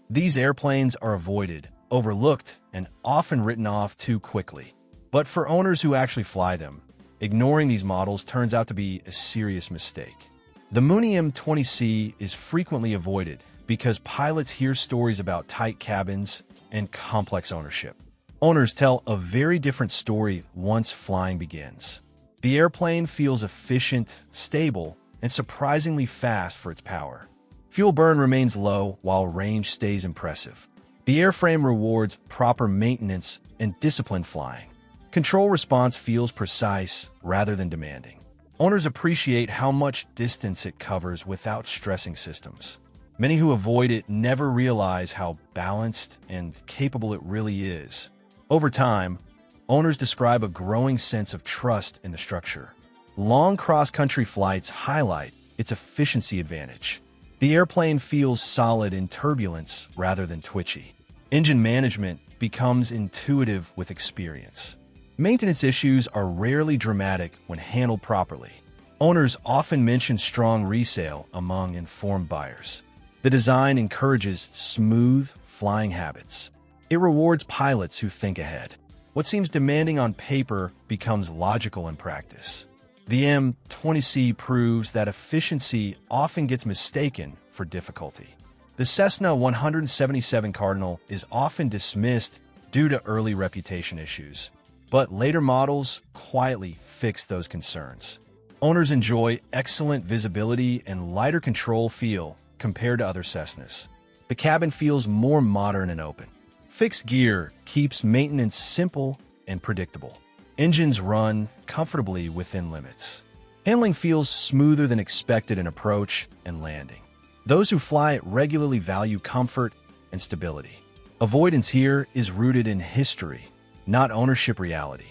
These airplanes are avoided, overlooked, and often written off too quickly. But for owners who actually fly them, ignoring these models turns out to be a serious mistake. The Mooney M20C is frequently avoided because pilots hear stories about tight cabins and complex ownership. Owners tell a very different story once flying begins. The airplane feels efficient, stable, and surprisingly fast for its power. Fuel burn remains low while range stays impressive. The airframe rewards proper maintenance and disciplined flying. Control response feels precise rather than demanding. Owners appreciate how much distance it covers without stressing systems. Many who avoid it never realize how balanced and capable it really is. Over time, owners describe a growing sense of trust in the structure. Long cross-country flights highlight its efficiency advantage. The airplane feels solid in turbulence rather than twitchy. Engine management becomes intuitive with experience. Maintenance issues are rarely dramatic when handled properly. Owners often mention strong resale among informed buyers. The design encourages smooth flying habits. It rewards pilots who think ahead. What seems demanding on paper becomes logical in practice. The M20C proves that efficiency often gets mistaken for difficulty. The Cessna 177 Cardinal is often dismissed due to early reputation issues, but later models quietly fix those concerns. Owners enjoy excellent visibility and lighter control feel compared to other Cessnas. The cabin feels more modern and open. Fixed gear keeps maintenance simple and predictable. Engines run comfortably within limits. Handling feels smoother than expected in approach and landing. Those who fly it regularly value comfort and stability. Avoidance here is rooted in history, not ownership reality.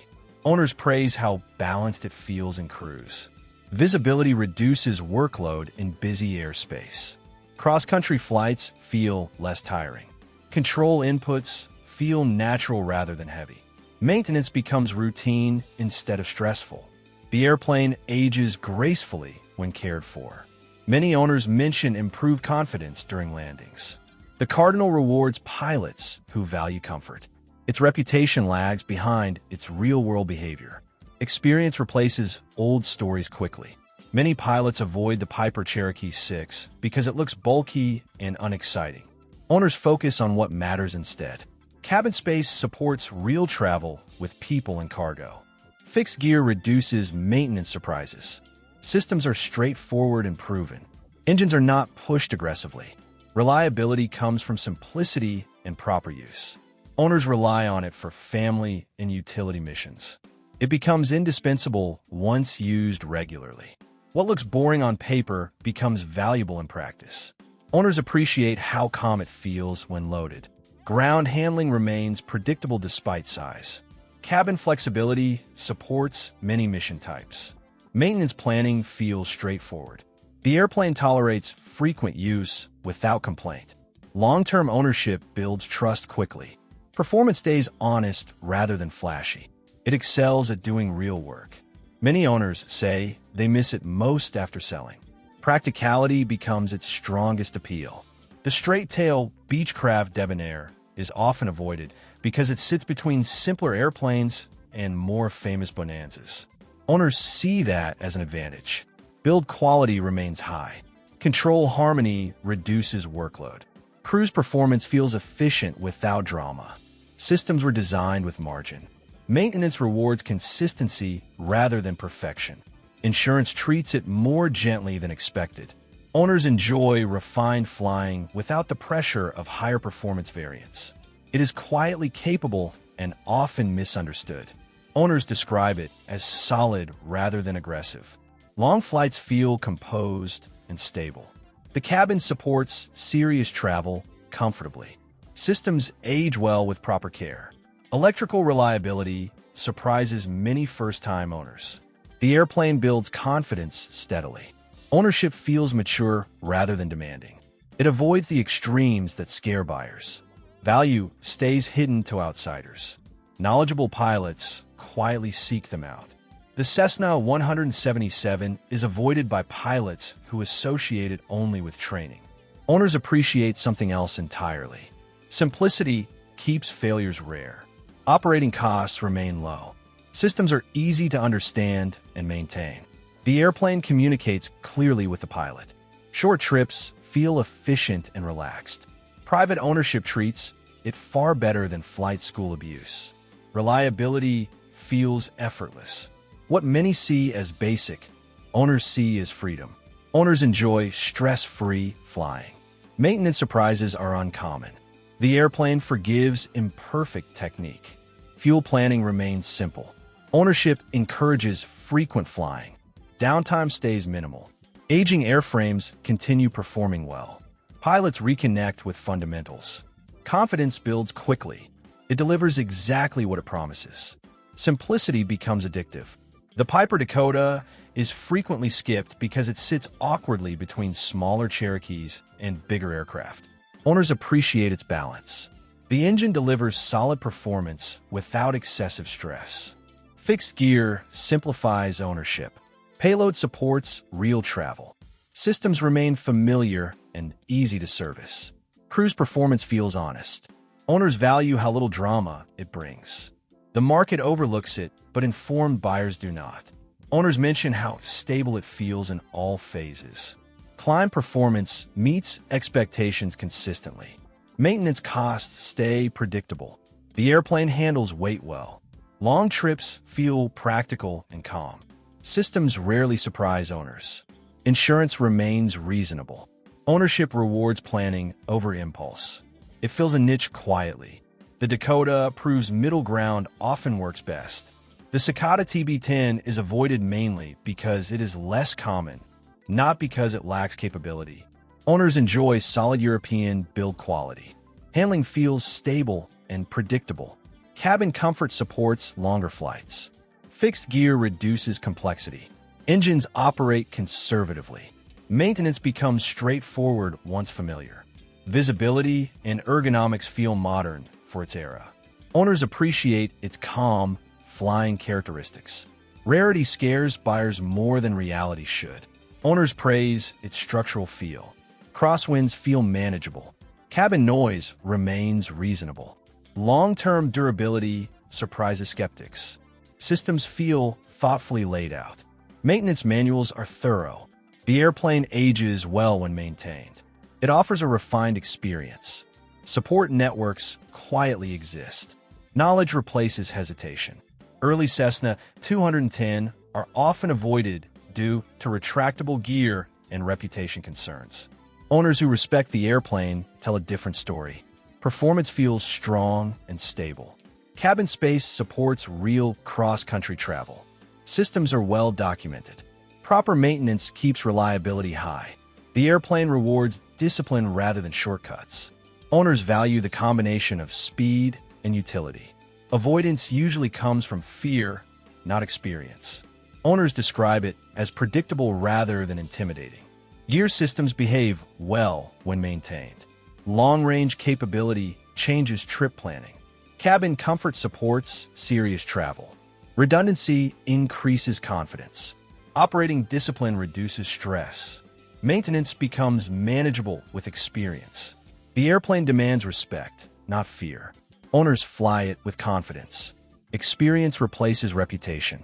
Owners praise how balanced it feels in cruise. Visibility reduces workload in busy airspace. Cross-country flights feel less tiring. Control inputs feel natural rather than heavy. Maintenance becomes routine instead of stressful. The airplane ages gracefully when cared for. Many owners mention improved confidence during landings. The Cardinal rewards pilots who value comfort. Its reputation lags behind its real-world behavior. Experience replaces old stories quickly. Many pilots avoid the Piper Cherokee 6 because it looks bulky and unexciting. Owners focus on what matters instead. Cabin space supports real travel with people and cargo. Fixed gear reduces maintenance surprises. Systems are straightforward and proven. Engines are not pushed aggressively. Reliability comes from simplicity and proper use. Owners rely on it for family and utility missions. It becomes indispensable once used regularly. What looks boring on paper becomes valuable in practice. Owners appreciate how calm it feels when loaded. Ground handling remains predictable despite size. Cabin flexibility supports many mission types. Maintenance planning feels straightforward. The airplane tolerates frequent use without complaint. Long-term ownership builds trust quickly. Performance stays honest rather than flashy. It excels at doing real work. Many owners say they miss it most after selling. Practicality becomes its strongest appeal. The straight-tail Beechcraft Debonair is often avoided because it sits between simpler airplanes and more famous bonanzas. Owners see that as an advantage. Build quality remains high. Control harmony reduces workload. Cruise performance feels efficient without drama. Systems were designed with margin. Maintenance rewards consistency rather than perfection. Insurance treats it more gently than expected. Owners enjoy refined flying without the pressure of higher performance variants. It is quietly capable and often misunderstood. Owners describe it as solid rather than aggressive. Long flights feel composed and stable. The cabin supports serious travel comfortably. Systems age well with proper care. Electrical reliability surprises many first-time owners. The airplane builds confidence steadily. Ownership feels mature rather than demanding. It avoids the extremes that scare buyers. Value stays hidden to outsiders. Knowledgeable pilots quietly seek them out. The Cessna 177 is avoided by pilots who associate it only with training. Owners appreciate something else entirely. Simplicity keeps failures rare. Operating costs remain low. Systems are easy to understand and maintain. The airplane communicates clearly with the pilot. Short trips feel efficient and relaxed. Private ownership treats it far better than flight school abuse. Reliability feels effortless. What many see as basic, owners see as freedom. Owners enjoy stress-free flying. Maintenance surprises are uncommon. The airplane forgives imperfect technique. Fuel planning remains simple. Ownership encourages frequent flying. Downtime stays minimal. Aging airframes continue performing well. Pilots reconnect with fundamentals. Confidence builds quickly. It delivers exactly what it promises. Simplicity becomes addictive. The Piper Dakota is frequently skipped because it sits awkwardly between smaller Cherokees and bigger aircraft. Owners appreciate its balance. The engine delivers solid performance without excessive stress. Fixed gear simplifies ownership. Payload supports real travel. Systems remain familiar and easy to service. Cruise performance feels honest. Owners value how little drama it brings. The market overlooks it, but informed buyers do not. Owners mention how stable it feels in all phases. Climb performance meets expectations consistently. Maintenance costs stay predictable. The airplane handles weight well. Long trips feel practical and calm. Systems rarely surprise owners. Insurance remains reasonable. Ownership rewards planning over impulse. It fills a niche quietly. The Dakota proves middle ground often works best. The Socata TB10 is avoided mainly because it is less common, not because it lacks capability. Owners enjoy solid European build quality. Handling feels stable and predictable. Cabin comfort supports longer flights. Fixed gear reduces complexity. Engines operate conservatively. Maintenance becomes straightforward once familiar. Visibility and ergonomics feel modern for its era. Owners appreciate its calm, flying characteristics. Rarity scares buyers more than reality should. Owners praise its structural feel. Crosswinds feel manageable. Cabin noise remains reasonable. Long-term durability surprises skeptics. Systems feel thoughtfully laid out. Maintenance manuals are thorough. The airplane ages well when maintained. It offers a refined experience. Support networks quietly exist. Knowledge replaces hesitation. Early Cessna 210 are often avoided due to retractable gear and reputation concerns. Owners who respect the airplane tell a different story. Performance feels strong and stable. Cabin space supports real cross-country travel. Systems are well documented. Proper maintenance keeps reliability high. The airplane rewards discipline rather than shortcuts. Owners value the combination of speed and utility. Avoidance usually comes from fear, not experience. Owners describe it as predictable rather than intimidating. Gear systems behave well when maintained. Long-range capability changes trip planning. Cabin comfort supports serious travel. Redundancy increases confidence. Operating discipline reduces stress. Maintenance becomes manageable with experience. The airplane demands respect, not fear. Owners fly it with confidence. Experience replaces reputation.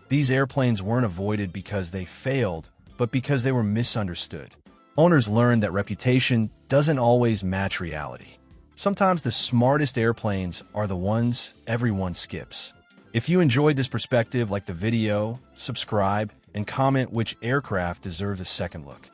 These airplanes weren't avoided because they failed, but because they were misunderstood. Owners learned that reputation doesn't always match reality. Sometimes the smartest airplanes are the ones everyone skips. If you enjoyed this perspective, like the video, subscribe, and comment which aircraft deserves a second look.